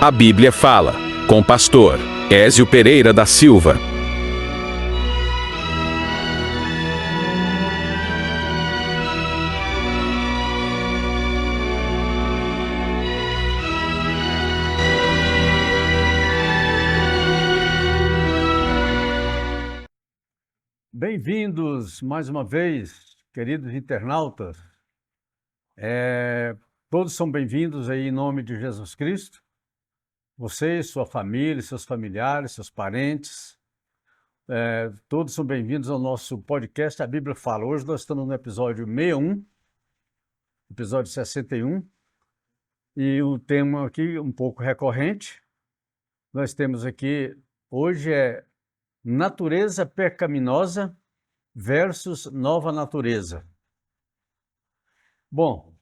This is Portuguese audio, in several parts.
A Bíblia Fala, com o pastor Ézio Pereira da Silva. Bem-vindos mais uma vez, queridos internautas. Todos são bem-vindos aí em nome de Jesus Cristo. Você, sua família, seus familiares, seus parentes, todos são bem-vindos ao nosso podcast A Bíblia Fala. Hoje nós estamos no episódio 61, episódio 61, e o tema aqui um pouco recorrente. Nós temos aqui, hoje natureza pecaminosa versus nova natureza. Bom,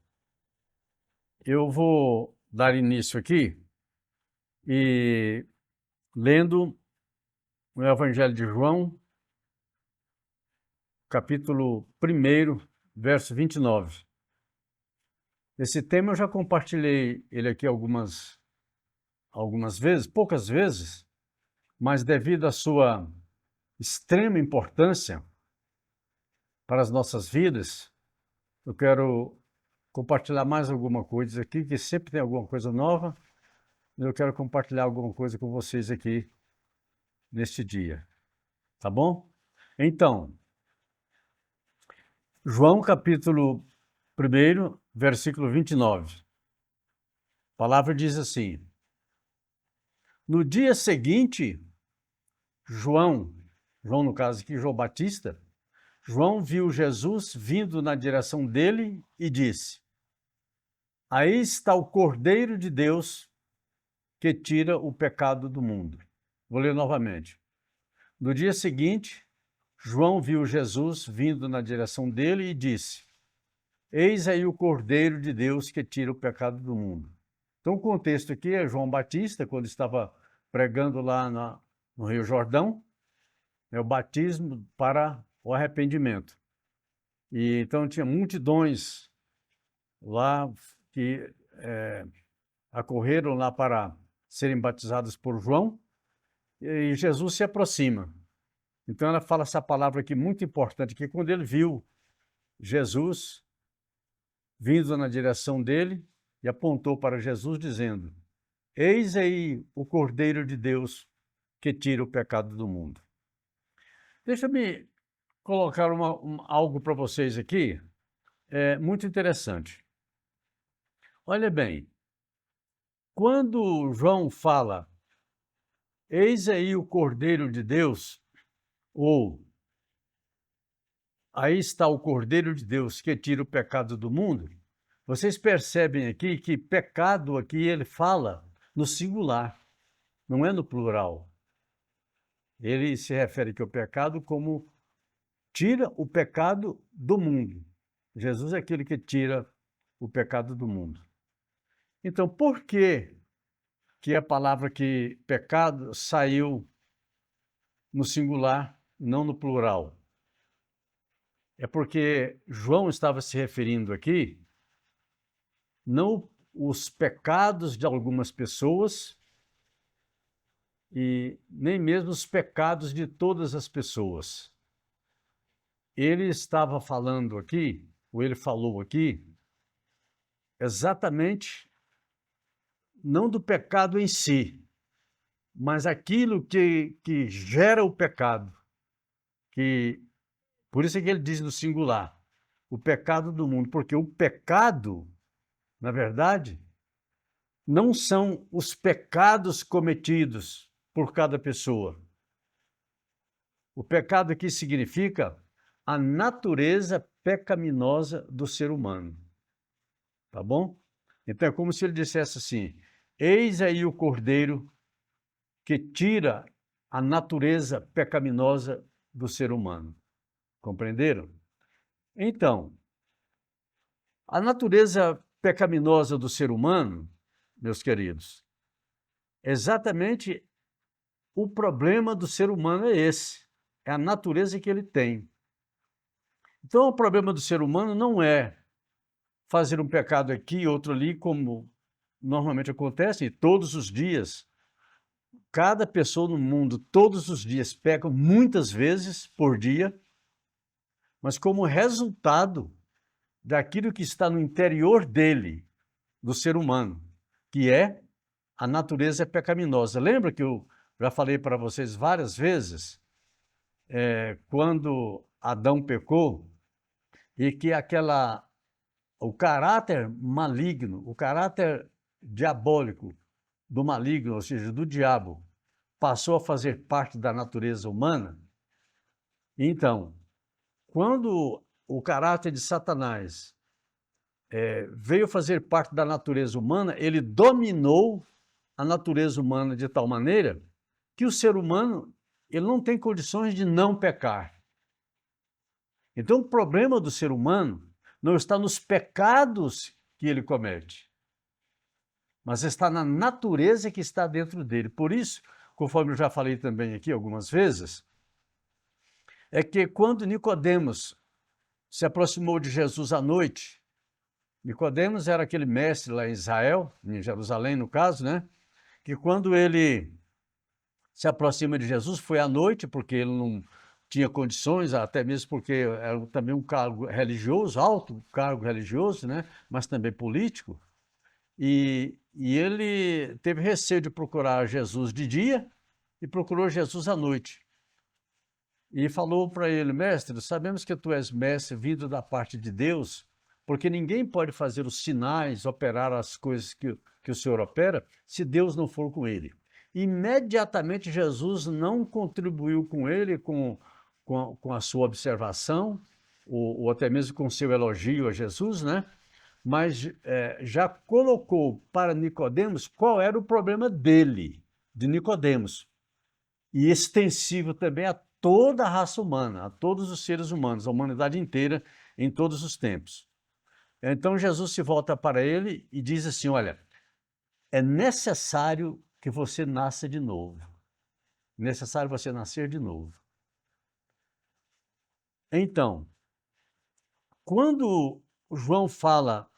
eu vou dar início aqui e lendo o Evangelho de João, capítulo 1, verso 29. Esse tema eu já compartilhei ele aqui algumas vezes, poucas vezes, mas devido à sua extrema importância para as nossas vidas, eu quero compartilhar mais alguma coisa aqui, que sempre tem alguma coisa nova, e eu quero compartilhar alguma coisa com vocês aqui neste dia, tá bom? Então, João capítulo 1, versículo 29. A palavra diz assim: no dia seguinte, João no caso aqui, João Batista, João viu Jesus vindo na direção dele e disse: aí está o Cordeiro de Deus que tira o pecado do mundo. Vou ler novamente. No dia seguinte, João viu Jesus vindo na direção dele e disse: eis aí o Cordeiro de Deus que tira o pecado do mundo. Então o contexto aqui é João Batista, quando estava pregando lá no Rio Jordão, o batismo para o arrependimento. E então tinha multidões lá que acorreram lá para serem batizados por João, e Jesus se aproxima. Então ela fala essa palavra aqui muito importante, que quando ele viu Jesus vindo na direção dele e apontou para Jesus dizendo: eis aí o Cordeiro de Deus que tira o pecado do mundo. Deixa-me colocar algo para vocês aqui, muito interessante. Olha bem, quando João fala, eis aí o Cordeiro de Deus, ou aí está o Cordeiro de Deus que tira o pecado do mundo, vocês percebem aqui que pecado aqui ele fala no singular, não é no plural. Ele se refere aqui ao pecado como tira o pecado do mundo. Jesus é aquele que tira o pecado do mundo. Então, por que a palavra que pecado saiu no singular, não no plural? É porque João estava se referindo aqui não os pecados de algumas pessoas e nem mesmo os pecados de todas as pessoas. Ele estava falando aqui, ou ele falou aqui, exatamente não do pecado em si, mas aquilo que gera o pecado. Por isso é que ele diz no singular, o pecado do mundo, porque o pecado, na verdade, não são os pecados cometidos por cada pessoa. O pecado aqui significa a natureza pecaminosa do ser humano. Tá bom? Então é como se ele dissesse assim: eis aí o Cordeiro que tira a natureza pecaminosa do ser humano. Compreenderam? Então, a natureza pecaminosa do ser humano, meus queridos, exatamente o problema do ser humano é esse, é a natureza que ele tem. Então, o problema do ser humano não é fazer um pecado aqui, outro ali, como normalmente acontece, e todos os dias, cada pessoa no mundo, todos os dias, peca muitas vezes por dia, mas como resultado daquilo que está no interior dele, do ser humano, que é a natureza pecaminosa. Lembra que eu já falei para vocês várias vezes, quando Adão pecou, e que o caráter maligno, o caráter diabólico do maligno, ou seja, do diabo, passou a fazer parte da natureza humana. Então, quando o caráter de Satanás veio fazer parte da natureza humana, ele dominou a natureza humana de tal maneira que o ser humano ele não tem condições de não pecar. Então, o problema do ser humano não está nos pecados que ele comete, mas está na natureza que está dentro dele. Por isso, conforme eu já falei também aqui algumas vezes, é que quando Nicodemos se aproximou de Jesus à noite, Nicodemos era aquele mestre lá em Israel, em Jerusalém no caso, né? Que quando ele se aproxima de Jesus, foi à noite, porque ele não tinha condições, até mesmo porque era também um cargo religioso, alto cargo religioso, né? Mas também político. E ele teve receio de procurar Jesus de dia e procurou Jesus à noite. E falou para ele, mestre, sabemos que tu és mestre vindo da parte de Deus, porque ninguém pode fazer os sinais, operar as coisas que o Senhor opera, se Deus não for com ele. Imediatamente Jesus não contribuiu com ele, com a sua observação, ou até mesmo com seu elogio a Jesus, né? Mas já colocou para Nicodemos qual era o problema dele, de Nicodemos, e extensivo também a toda a raça humana, a todos os seres humanos, a humanidade inteira, em todos os tempos. Então Jesus se volta para ele e diz assim, olha, é necessário que você nasça de novo. Necessário você nascer de novo. Então, quando João fala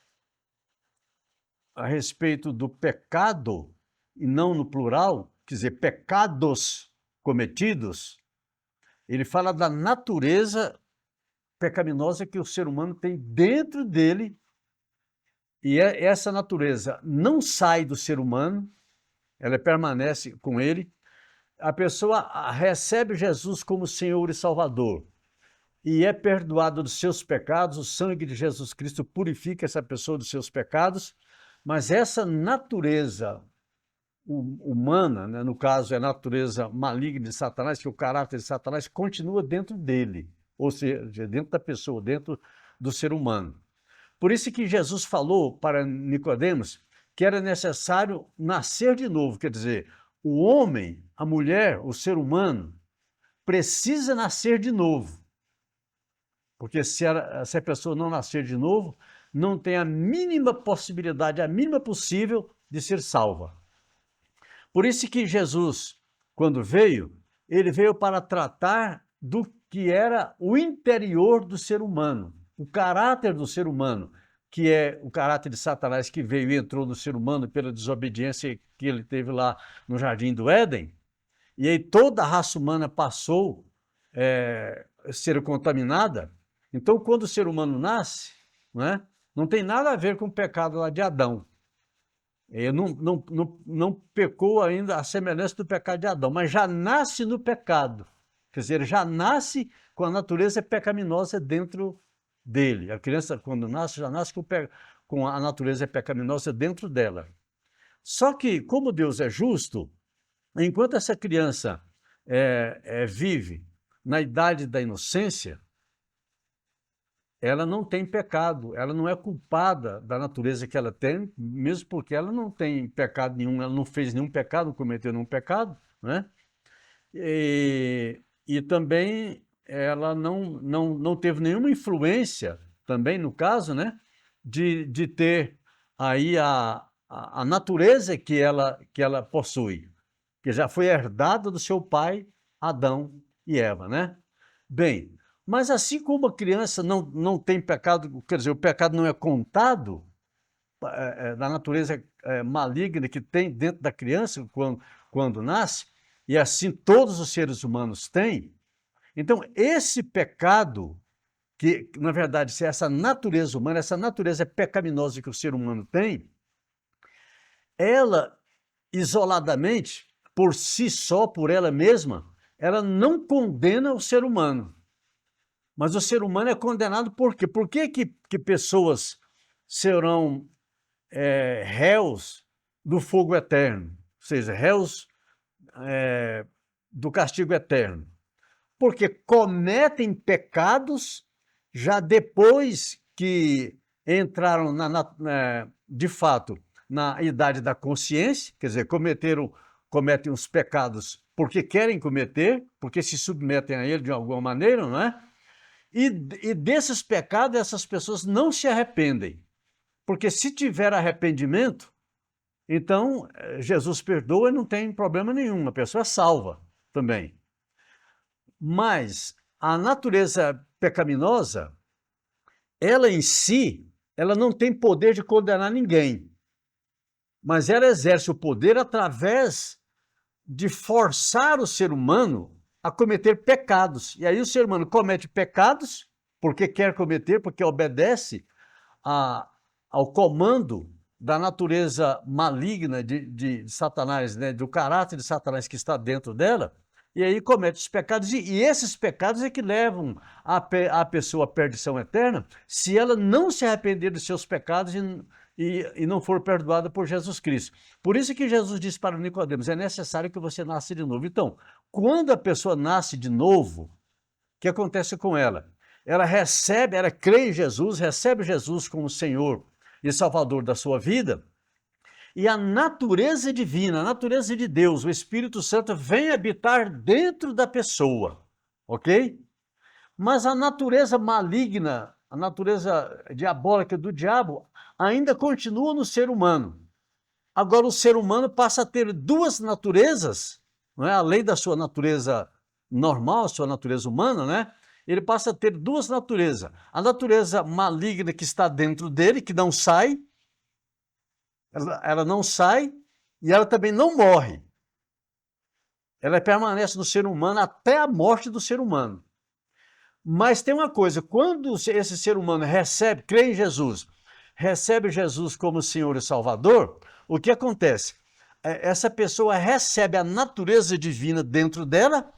a respeito do pecado, e não no plural, quer dizer, pecados cometidos, ele fala da natureza pecaminosa que o ser humano tem dentro dele, e essa natureza não sai do ser humano, ela permanece com ele. A pessoa recebe Jesus como Senhor e Salvador e é perdoado dos seus pecados, o sangue de Jesus Cristo purifica essa pessoa dos seus pecados, mas essa natureza humana, né, no caso é a natureza maligna de Satanás, que o caráter de Satanás continua dentro dele, ou seja, dentro da pessoa, dentro do ser humano. Por isso que Jesus falou para Nicodemos que era necessário nascer de novo, quer dizer, o homem, a mulher, o ser humano, precisa nascer de novo. Porque se a pessoa não nascer de novo, não tem a mínima possibilidade, a mínima possível de ser salva. Por isso que Jesus, quando veio, ele veio para tratar do que era o interior do ser humano, o caráter do ser humano, que é o caráter de Satanás que veio e entrou no ser humano pela desobediência que ele teve lá no Jardim do Éden. E aí toda a raça humana passou a ser contaminada. Então, quando o ser humano nasce, não tem nada a ver com o pecado lá de Adão. Ele não pecou ainda a semelhança do pecado de Adão, mas já nasce no pecado. Quer dizer, ele já nasce com a natureza pecaminosa dentro dele. A criança, quando nasce, já nasce com a natureza pecaminosa dentro dela. Só que, como Deus é justo, enquanto essa criança vive na idade da inocência, ela não tem pecado, ela não é culpada da natureza que ela tem, mesmo porque ela não tem pecado nenhum, ela não fez nenhum pecado, não cometeu nenhum pecado, né? E também ela não teve nenhuma influência, também no caso, né? De ter aí a natureza que ela possui, que já foi herdada do seu pai, Adão e Eva, né? Bem, mas assim como a criança não tem pecado, quer dizer, o pecado não é contado da natureza maligna que tem dentro da criança quando nasce, e assim todos os seres humanos têm. Então, esse pecado, que na verdade, se essa natureza humana, essa natureza pecaminosa que o ser humano tem, ela, isoladamente, por si só, por ela mesma, ela não condena o ser humano. Mas o ser humano é condenado por quê? Por que pessoas serão réus do fogo eterno? Ou seja, réus do castigo eterno? Porque cometem pecados já depois que entraram, de fato, na idade da consciência, quer dizer, cometem os pecados porque querem cometer, porque se submetem a ele de alguma maneira, não é? E desses pecados, essas pessoas não se arrependem. Porque se tiver arrependimento, então Jesus perdoa e não tem problema nenhum, a pessoa é salva também. Mas a natureza pecaminosa, ela em si, ela não tem poder de condenar ninguém. Mas ela exerce o poder através de forçar o ser humano a cometer pecados. E aí o ser humano comete pecados porque quer cometer, porque obedece ao comando da natureza maligna de Satanás, né, do caráter de Satanás que está dentro dela, e aí comete os pecados, e esses pecados é que levam a pessoa à perdição eterna, se ela não se arrepender dos seus pecados e não for perdoada por Jesus Cristo. Por isso que Jesus disse para Nicodemos, é necessário que você nasça de novo. Então, quando a pessoa nasce de novo, o que acontece com ela? Ela crê em Jesus, recebe Jesus como Senhor e Salvador da sua vida, e a natureza divina, a natureza de Deus, o Espírito Santo vem habitar dentro da pessoa, ok? Mas a natureza maligna, a natureza diabólica do diabo, ainda continua no ser humano. Agora o ser humano passa a ter duas naturezas, não é? Além da sua natureza normal, sua natureza humana, né? Ele passa a ter duas naturezas. A natureza maligna que está dentro dele, que não sai, ela não sai e ela também não morre. Ela permanece no ser humano até a morte do ser humano. Mas tem uma coisa, quando esse ser humano crê em Jesus, recebe Jesus como Senhor e Salvador, o que acontece? Essa pessoa recebe a natureza divina dentro dela,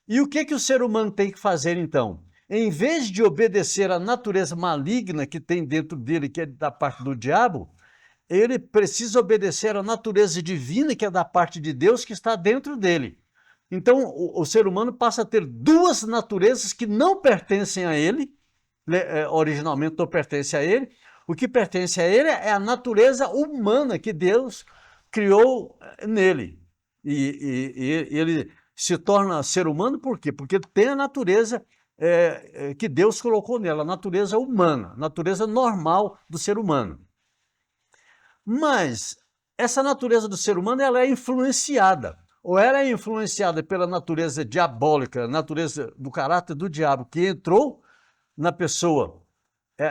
e o que o ser humano tem que fazer então? Em vez de obedecer à natureza maligna que tem dentro dele, que é da parte do diabo, ele precisa obedecer à natureza divina, que é da parte de Deus, que está dentro dele. Então, o ser humano passa a ter duas naturezas que não pertencem a ele, originalmente não pertence a ele. O que pertence a ele é a natureza humana que Deus criou nele. E ele se torna ser humano por quê? Porque tem a natureza que Deus colocou nela, a natureza humana, a natureza normal do ser humano. Mas essa natureza do ser humano ela é influenciada, ou ela é influenciada pela natureza diabólica, natureza do caráter do diabo que entrou na pessoa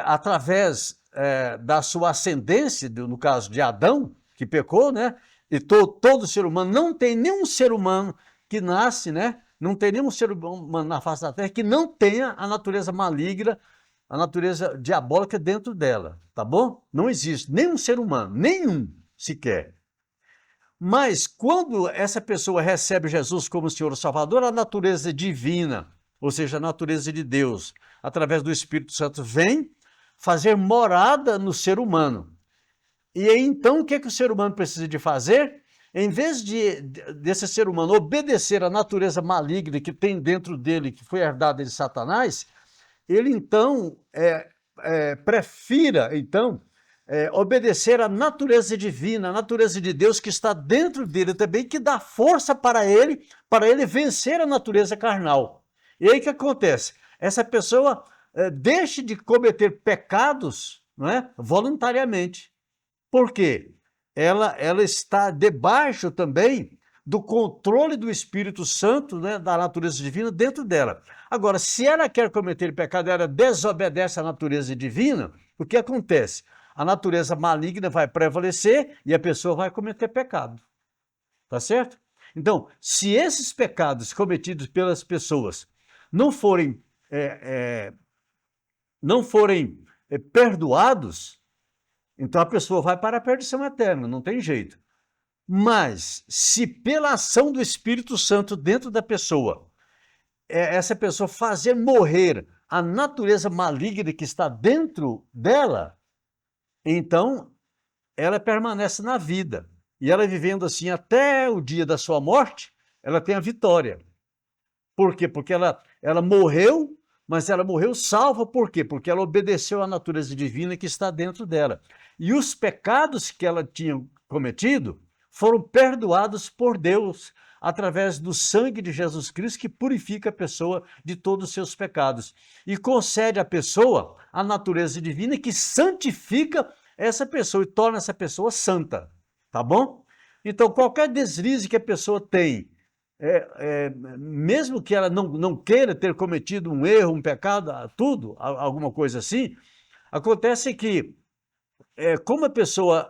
através da sua ascendência, no caso de Adão, que pecou, né? E todo ser humano, não tem nenhum ser humano que nasce, né? Não tem nenhum ser humano na face da terra que não tenha a natureza maligna, a natureza diabólica dentro dela, tá bom? Não existe nenhum ser humano, nenhum sequer. Mas quando essa pessoa recebe Jesus como Senhor e Salvador, a natureza divina, ou seja, a natureza de Deus, através do Espírito Santo, vem fazer morada no ser humano. E aí, então, o que o ser humano precisa de fazer? Em vez desse ser humano obedecer à natureza maligna que tem dentro dele, que foi herdada de Satanás, ele então prefira obedecer à natureza divina, à natureza de Deus que está dentro dele também, que dá força para ele vencer a natureza carnal. E aí o que acontece? Essa pessoa deixa de cometer pecados, não é? Voluntariamente. Por quê? Ela está debaixo também do controle do Espírito Santo, né, da natureza divina dentro dela. Agora, se ela quer cometer pecado, ela desobedece à natureza divina, o que acontece? a natureza maligna vai prevalecer e a pessoa vai cometer pecado. Tá certo? Então, se esses pecados cometidos pelas pessoas não forem perdoados, então a pessoa vai para a perdição eterna, não tem jeito. Mas, se pela ação do Espírito Santo dentro da pessoa, essa pessoa fazer morrer a natureza maligna que está dentro dela, então ela permanece na vida. E ela vivendo assim até o dia da sua morte, ela tem a vitória. Por quê? Porque ela morreu, mas ela morreu salva. Por quê? Porque ela obedeceu à natureza divina que está dentro dela. E os pecados que ela tinha cometido foram perdoados por Deus através do sangue de Jesus Cristo, que purifica a pessoa de todos os seus pecados e concede à pessoa a natureza divina que santifica essa pessoa e torna essa pessoa santa, tá bom? Então, qualquer deslize que a pessoa tem, mesmo que ela não queira ter cometido um erro, um pecado, tudo, alguma coisa assim, acontece que, como a pessoa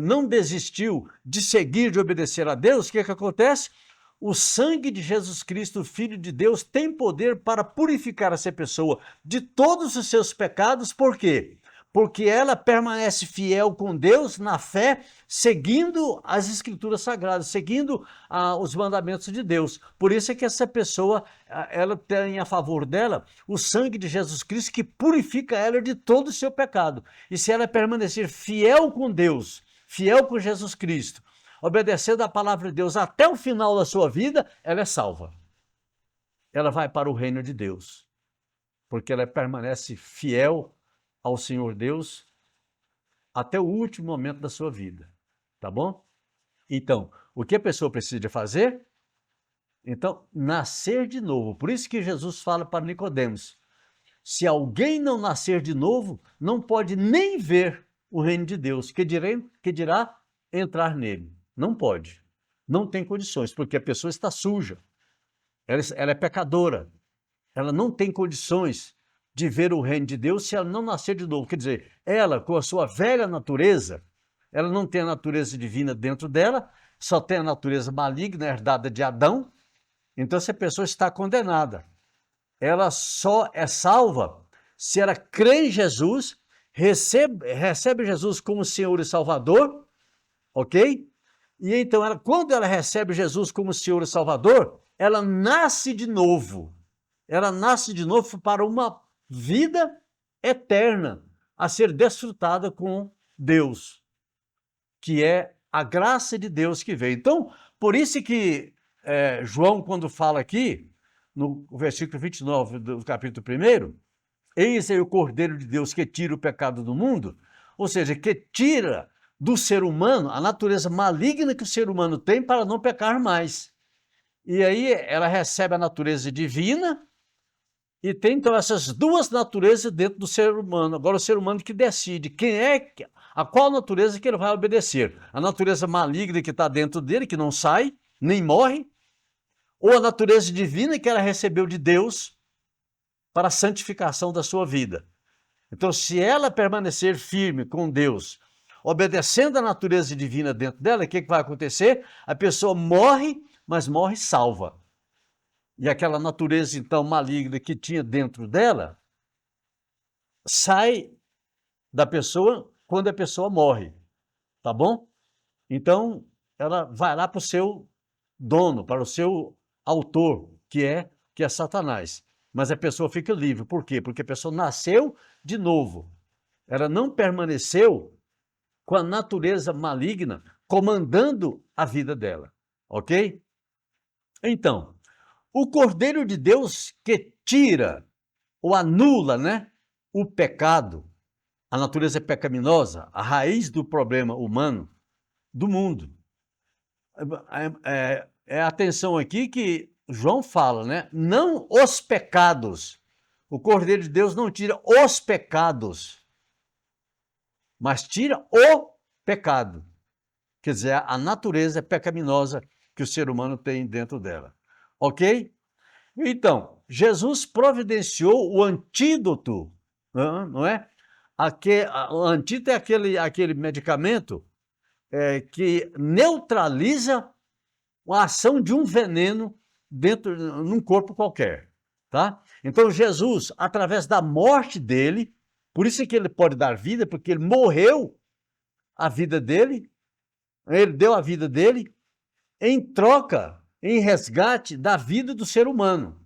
não desistiu de seguir, de obedecer a Deus, o que acontece? O sangue de Jesus Cristo, Filho de Deus, tem poder para purificar essa pessoa de todos os seus pecados. Por quê? Porque ela permanece fiel com Deus na fé, seguindo as Escrituras Sagradas, seguindo os mandamentos de Deus. Por isso é que essa pessoa, ela tem a favor dela o sangue de Jesus Cristo, que purifica ela de todo o seu pecado. E se ela permanecer fiel com Deus, fiel com Jesus Cristo, obedecendo a palavra de Deus até o final da sua vida, ela é salva. Ela vai para o reino de Deus, porque ela permanece fiel ao Senhor Deus até o último momento da sua vida, tá bom? Então, o que a pessoa precisa fazer? Então, nascer de novo. Por isso que Jesus fala para Nicodemos: se alguém não nascer de novo, não pode nem ver o reino de Deus, que dirá entrar nele. Não pode, não tem condições, porque a pessoa está suja, ela é pecadora, ela não tem condições de ver o reino de Deus se ela não nascer de novo. Quer dizer, ela, com a sua velha natureza, ela não tem a natureza divina dentro dela, só tem a natureza maligna herdada de Adão. Então essa pessoa está condenada. Ela só é salva se ela crê em Jesus, recebe Jesus como Senhor e Salvador, ok? E então, quando ela recebe Jesus como Senhor e Salvador, ela nasce de novo. Ela nasce de novo para uma vida eterna a ser desfrutada com Deus, que é a graça de Deus que veio. Então, por isso que João, quando fala aqui, no versículo 29 do capítulo 1, eis aí o Cordeiro de Deus que tira o pecado do mundo, ou seja, que tira do ser humano a natureza maligna que o ser humano tem para não pecar mais. E aí ela recebe a natureza divina e tem então essas duas naturezas dentro do ser humano. Agora o ser humano que decide a qual natureza que ele vai obedecer. A natureza maligna que está dentro dele, que não sai, nem morre, ou a natureza divina que ela recebeu de Deus para a santificação da sua vida. Então, se ela permanecer firme com Deus, obedecendo a natureza divina dentro dela, o que vai acontecer? A pessoa morre, mas morre salva. E aquela natureza, então, maligna que tinha dentro dela, sai da pessoa quando a pessoa morre, tá bom? Então, ela vai lá para o seu dono, para o seu autor, que é Satanás. Mas a pessoa fica livre. Por quê? Porque a pessoa nasceu de novo. Ela não permaneceu com a natureza maligna comandando a vida dela, ok? Então, o Cordeiro de Deus que tira ou anula, o pecado, a natureza pecaminosa, a raiz do problema humano, do mundo. Atenção aqui que João fala, não os pecados. O Cordeiro de Deus não tira os pecados, mas tira o pecado. Quer dizer, a natureza pecaminosa que o ser humano tem dentro dela. Ok? Então, Jesus providenciou o antídoto, não é? O antídoto é aquele medicamento que neutraliza a ação de um veneno num corpo qualquer, tá? Então Jesus, através da morte dele, por isso é que ele pode dar vida, porque ele morreu a vida dele, ele deu a vida dele em troca, em resgate da vida do ser humano.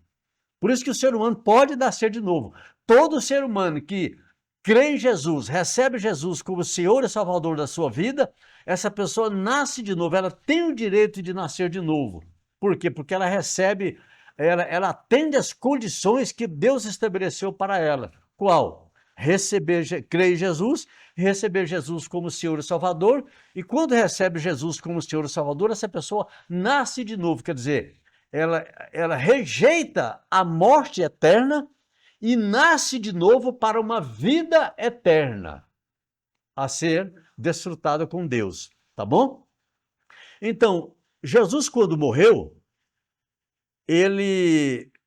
Por isso que o ser humano pode nascer de novo. Todo ser humano que crê em Jesus, recebe Jesus como Senhor e Salvador da sua vida, essa pessoa nasce de novo, ela tem o direito de nascer de novo. Por quê? Porque ela recebe, ela atende às condições que Deus estabeleceu para ela. Qual? Crer em Jesus, receber Jesus como Senhor e Salvador, e quando recebe Jesus como Senhor e Salvador, essa pessoa nasce de novo, quer dizer, ela rejeita a morte eterna e nasce de novo para uma vida eterna a ser desfrutada com Deus, tá bom? Então, Jesus quando morreu,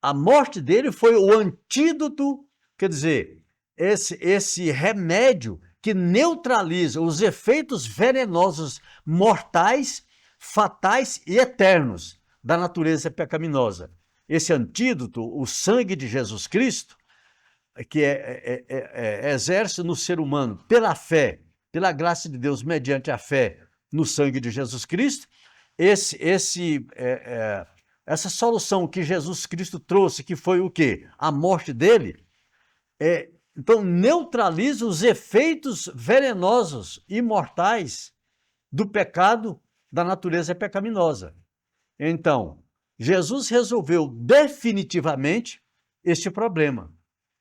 a morte dele foi o antídoto, quer dizer, esse remédio que neutraliza os efeitos venenosos, mortais, fatais e eternos da natureza pecaminosa. Esse antídoto, o sangue de Jesus Cristo, que exerce no ser humano pela fé, pela graça de Deus, mediante a fé no sangue de Jesus Cristo, essa solução que Jesus Cristo trouxe, que foi o quê? A morte dele, então neutraliza os efeitos venenosos e mortais do pecado da natureza pecaminosa. Então, Jesus resolveu definitivamente este problema.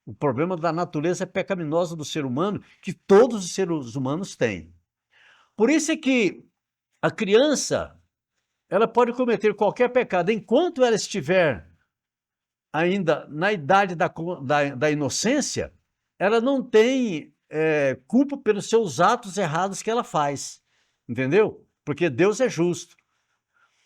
O problema da natureza pecaminosa do ser humano, que todos os seres humanos têm. Por isso é que a criança, ela pode cometer qualquer pecado, enquanto ela estiver ainda na idade da inocência, ela não tem culpa pelos seus atos errados que ela faz, entendeu? Porque Deus é justo.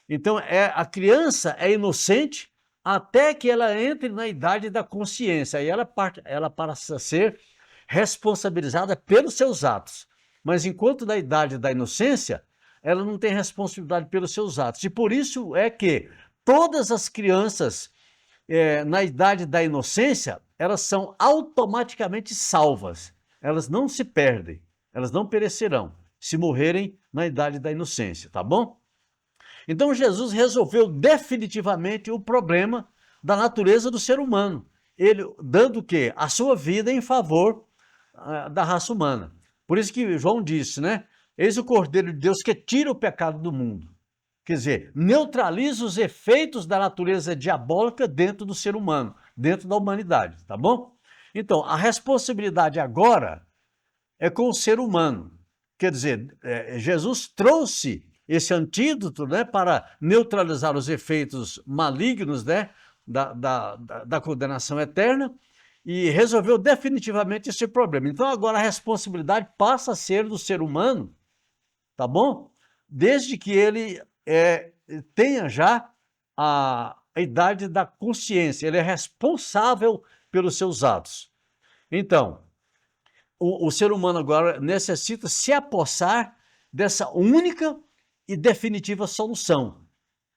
Então, a criança é inocente até que ela entre na idade da consciência. Aí ela passa a ser responsabilizada pelos seus atos. Mas enquanto na idade da inocência, ela não tem responsabilidade pelos seus atos. E por isso é que todas as crianças na idade da inocência, elas são automaticamente salvas. Elas não se perdem, elas não perecerão se morrerem na idade da inocência, tá bom? Então Jesus resolveu definitivamente o problema da natureza do ser humano, ele dando o quê? A sua vida em favor da raça humana. Por isso que João disse, né? Eis o Cordeiro de Deus que tira o pecado do mundo. Quer dizer, neutraliza os efeitos da natureza diabólica dentro do ser humano, dentro da humanidade, tá bom? Então, a responsabilidade agora é com o ser humano. Quer dizer, Jesus trouxe esse antídoto, né, para neutralizar os efeitos malignos, né, da condenação eterna e resolveu definitivamente esse problema. Então agora a responsabilidade passa a ser do ser humano, tá bom? Desde que ele tenha já a idade da consciência, ele é responsável pelos seus atos. Então, o ser humano agora necessita se apossar dessa única e definitiva solução,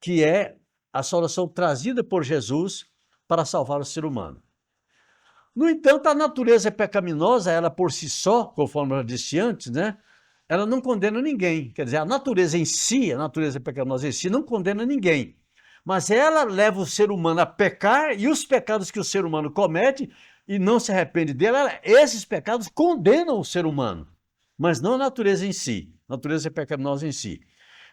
que é a solução trazida por Jesus para salvar o ser humano. No entanto, a natureza pecaminosa, ela por si só, conforme eu disse antes, né, ela não condena ninguém. Quer dizer, a natureza em si, a natureza pecaminosa em si, não condena ninguém. Mas ela leva o ser humano a pecar e os pecados que o ser humano comete e não se arrepende dela, esses pecados condenam o ser humano, mas não a natureza em si, a natureza pecaminosa em si.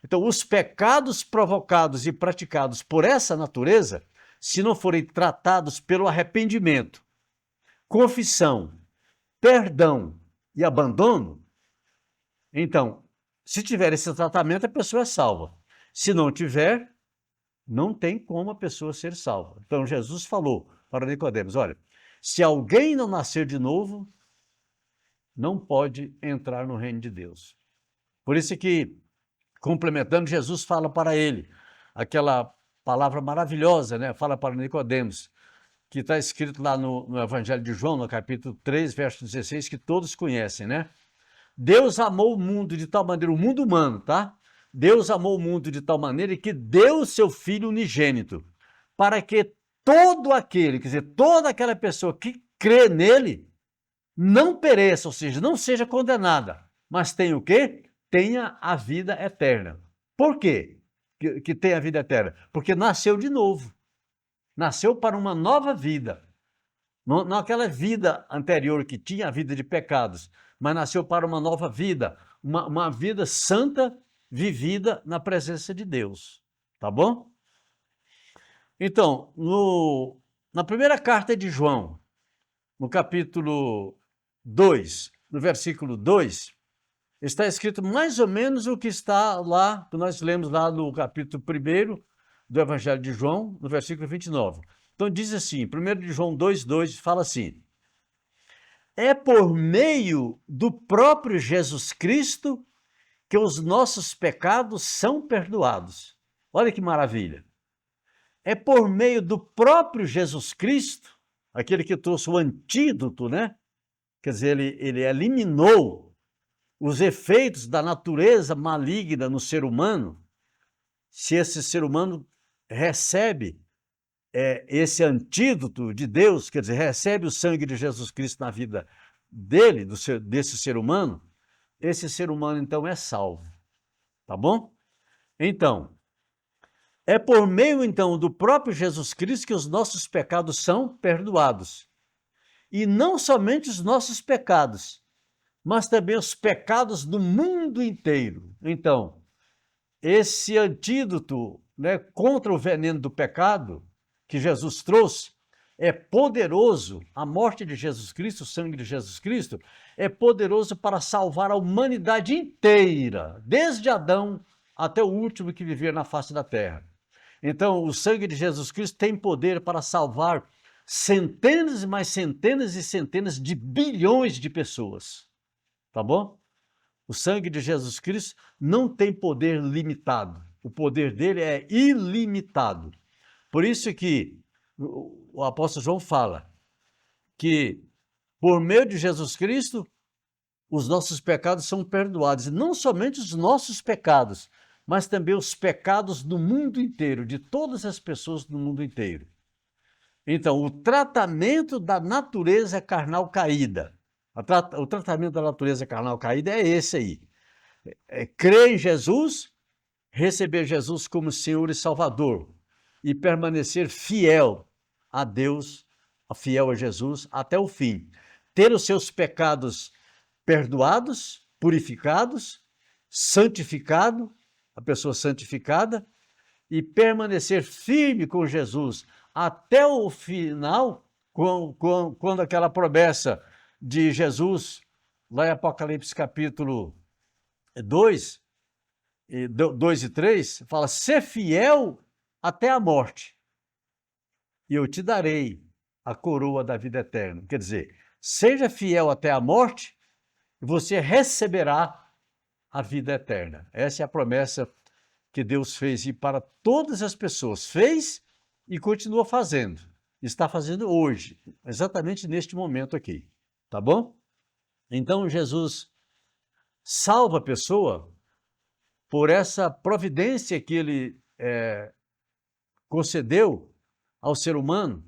Então, os pecados provocados e praticados por essa natureza, se não forem tratados pelo arrependimento, confissão, perdão e abandono, então, se tiver esse tratamento, a pessoa é salva. Se não tiver, não tem como a pessoa ser salva. Então, Jesus falou para Nicodemos, olha, se alguém não nascer de novo, não pode entrar no reino de Deus. Por isso que, complementando, Jesus fala para ele aquela palavra maravilhosa, né? Fala para Nicodemos, que está escrito lá no Evangelho de João, no capítulo 3, verso 16, que todos conhecem, né? Deus amou o mundo de tal maneira, o mundo humano, tá? Deus amou o mundo de tal maneira que deu o seu Filho unigênito, para que todo aquele, quer dizer, toda aquela pessoa que crê nele, não pereça, ou seja, não seja condenada, mas tenha o quê? Tenha a vida eterna. Por quê que tem a vida eterna? Porque nasceu de novo. Nasceu para uma nova vida. Não aquela vida anterior que tinha a vida de pecados, mas nasceu para uma nova vida, uma vida santa, vivida na presença de Deus. Tá bom? Então, na primeira carta de João, no capítulo 2, no versículo 2, está escrito mais ou menos o que está lá, que nós lemos lá no capítulo 1 do Evangelho de João, no versículo 29. Então diz assim, 1 de João 2,2 fala assim: é por meio do próprio Jesus Cristo que os nossos pecados são perdoados. Olha que maravilha. É por meio do próprio Jesus Cristo, aquele que trouxe o antídoto, né? Quer dizer, ele eliminou os efeitos da natureza maligna no ser humano. Se esse ser humano recebe esse antídoto de Deus, quer dizer, recebe o sangue de Jesus Cristo na vida dele, desse ser humano, esse ser humano então é salvo. Tá bom? Então, é por meio então do próprio Jesus Cristo que os nossos pecados são perdoados. E não somente os nossos pecados, mas também os pecados do mundo inteiro. Então, esse antídoto, né, contra o veneno do pecado que Jesus trouxe é poderoso. A morte de Jesus Cristo, o sangue de Jesus Cristo, é poderoso para salvar a humanidade inteira, desde Adão até o último que viver na face da terra. Então, o sangue de Jesus Cristo tem poder para salvar centenas e mais centenas e centenas de bilhões de pessoas. Tá bom? O sangue de Jesus Cristo não tem poder limitado. O poder dele é ilimitado. Por isso que o apóstolo João fala que por meio de Jesus Cristo os nossos pecados são perdoados. E não somente os nossos pecados, mas também os pecados do mundo inteiro, de todas as pessoas do mundo inteiro. Então, o tratamento da natureza carnal caída, o tratamento da natureza carnal caída é esse aí. Crer em Jesus, receber Jesus como Senhor e Salvador e permanecer fiel a Deus, fiel a Jesus até o fim. Ter os seus pecados perdoados, purificados, santificado, a pessoa santificada, e permanecer firme com Jesus até o final, quando aquela promessa de Jesus, lá em Apocalipse capítulo 2 e 3, fala, ser fiel até a morte, e eu te darei a coroa da vida eterna. Quer dizer, seja fiel até a morte, e você receberá a vida eterna. Essa é a promessa que Deus fez e para todas as pessoas. Fez e continua fazendo. Está fazendo hoje, exatamente neste momento aqui. Tá bom? Então, Jesus salva a pessoa por essa providência que ele concedeu ao ser humano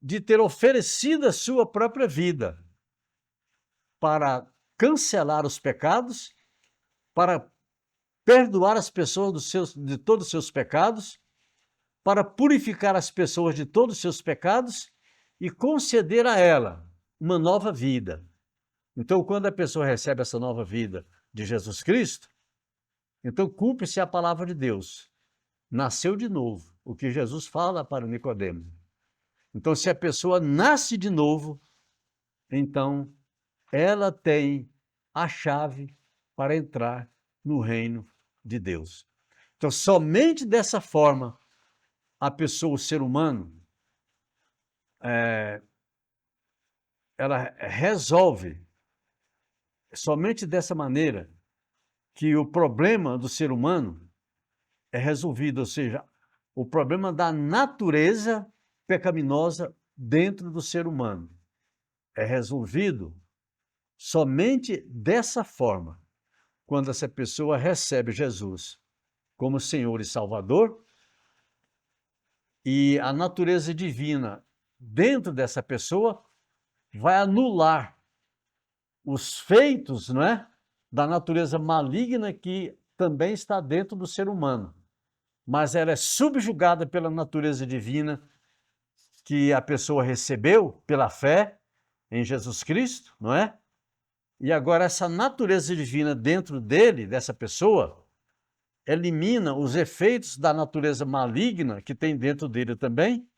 de ter oferecido a sua própria vida para cancelar os pecados, para perdoar as pessoas de todos os seus pecados, para purificar as pessoas de todos os seus pecados e conceder a ela uma nova vida. Então, quando a pessoa recebe essa nova vida de Jesus Cristo, então cumpre-se a palavra de Deus. Nasceu de novo, o que Jesus fala para Nicodemo. Então, se a pessoa nasce de novo, então ela tem a chave para entrar no reino de Deus. Então, somente dessa forma, a pessoa, o ser humano, ela resolve, somente dessa maneira, que o problema do ser humano é resolvido, ou seja, o problema da natureza pecaminosa dentro do ser humano. É resolvido somente dessa forma, quando essa pessoa recebe Jesus como Senhor e Salvador, e a natureza divina dentro dessa pessoa vai anular os feitos, não é, da natureza maligna que também está dentro do ser humano. Mas ela é subjugada pela natureza divina que a pessoa recebeu pela fé em Jesus Cristo, não é? E agora essa natureza divina dentro dele, dessa pessoa, elimina os efeitos da natureza maligna que tem dentro dele também,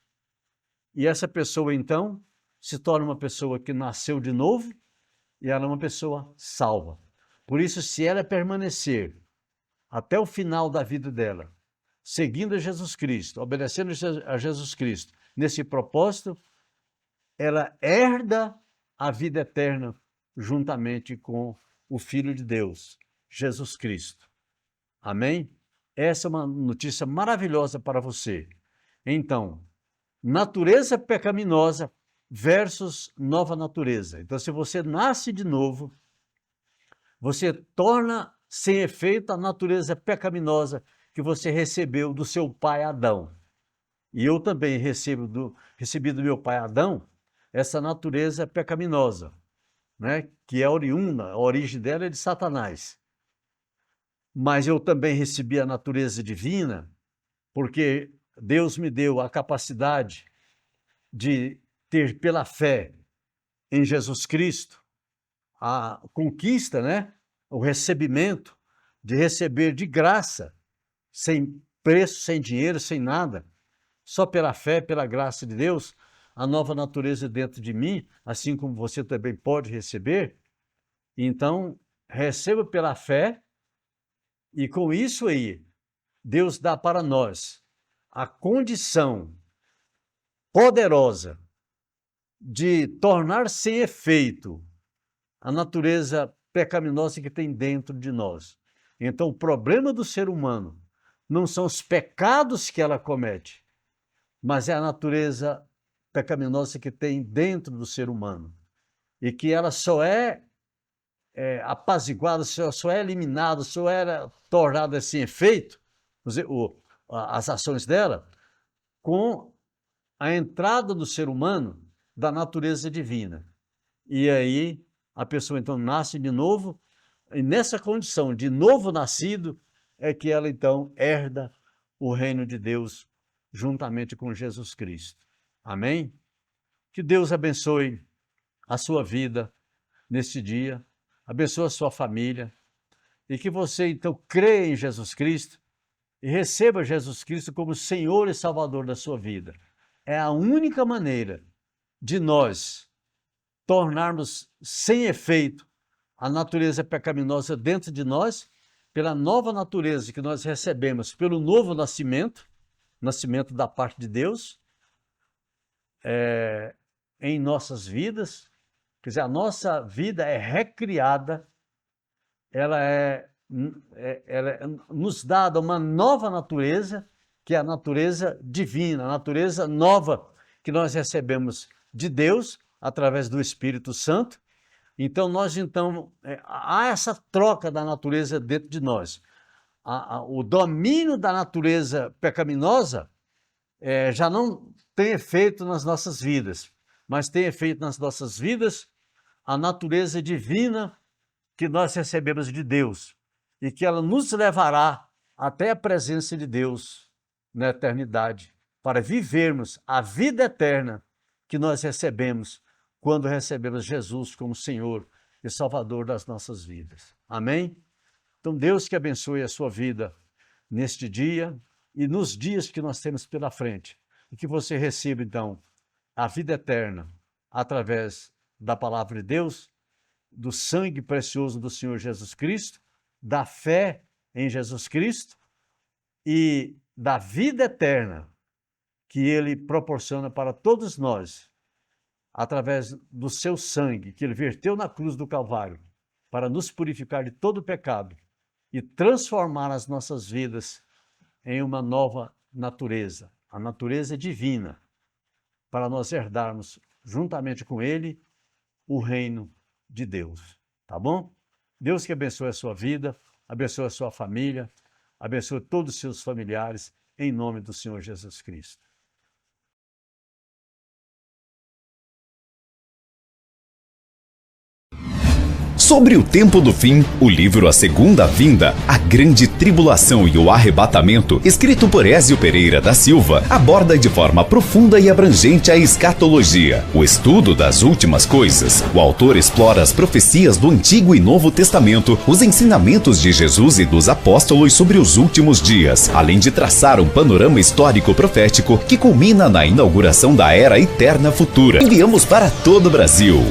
e essa pessoa então se torna uma pessoa que nasceu de novo e ela é uma pessoa salva. Por isso, se ela permanecer até o final da vida dela, seguindo a Jesus Cristo, obedecendo a Jesus Cristo, nesse propósito, ela herda a vida eterna juntamente com o Filho de Deus, Jesus Cristo. Amém? Essa é uma notícia maravilhosa para você. Então, natureza pecaminosa versus nova natureza. Então, se você nasce de novo, você torna sem efeito a natureza pecaminosa que você recebeu do seu pai Adão. E eu também recebi do meu pai Adão essa natureza pecaminosa, né? Que é oriunda, a origem dela é de Satanás. Mas eu também recebi a natureza divina, porque Deus me deu a capacidade de ter, pela fé em Jesus Cristo, a conquista, né? O recebimento, de receber de graça, sem preço, sem dinheiro, sem nada, só pela fé, pela graça de Deus, a nova natureza dentro de mim, assim como você também pode receber. Então, receba pela fé, e com isso aí, Deus dá para nós a condição poderosa de tornar sem efeito a natureza pecaminosa que tem dentro de nós. Então, o problema do ser humano não são os pecados que ela comete, mas é a natureza pecaminosa que tem dentro do ser humano. E que ela só é apaziguada, só é eliminada, só é tornada sem efeito, as ações dela, com a entrada do ser humano da natureza divina. E aí a pessoa então nasce de novo, e nessa condição de novo nascido é que ela então herda o reino de Deus juntamente com Jesus Cristo. Amém? Que Deus abençoe a sua vida neste dia, abençoe a sua família, e que você então creia em Jesus Cristo e receba Jesus Cristo como Senhor e Salvador da sua vida. É a única maneira de nós tornarmos sem efeito a natureza pecaminosa dentro de nós, pela nova natureza que nós recebemos pelo novo nascimento, nascimento da parte de Deus, em nossas vidas. Quer dizer, a nossa vida é recriada, ela é nos dada uma nova natureza, que é a natureza divina, a natureza nova que nós recebemos de Deus através do Espírito Santo. Então, há essa troca da natureza dentro de nós. O domínio da natureza pecaminosa já não tem efeito nas nossas vidas, mas tem efeito nas nossas vidas a natureza divina que nós recebemos de Deus e que ela nos levará até a presença de Deus na eternidade, para vivermos a vida eterna que nós recebemos quando recebemos Jesus como Senhor e Salvador das nossas vidas. Amém? Então, Deus que abençoe a sua vida neste dia e nos dias que nós temos pela frente, e que você receba, então, a vida eterna através da palavra de Deus, do sangue precioso do Senhor Jesus Cristo, da fé em Jesus Cristo e da vida eterna que Ele proporciona para todos nós, através do seu sangue que Ele verteu na cruz do Calvário, para nos purificar de todo pecado e transformar as nossas vidas em uma nova natureza, a natureza divina, para nós herdarmos, juntamente com Ele, o reino de Deus. Tá bom? Deus que abençoe a sua vida, abençoe a sua família, abençoe todos os seus familiares, em nome do Senhor Jesus Cristo. Sobre o tempo do fim, o livro A Segunda Vinda, a Grande Tribulação e o Arrebatamento, escrito por Ézio Pereira da Silva, aborda de forma profunda e abrangente a escatologia, o estudo das últimas coisas. O autor explora as profecias do Antigo e Novo Testamento, os ensinamentos de Jesus e dos apóstolos sobre os últimos dias, além de traçar um panorama histórico profético que culmina na inauguração da Era Eterna Futura. Enviamos para todo o Brasil.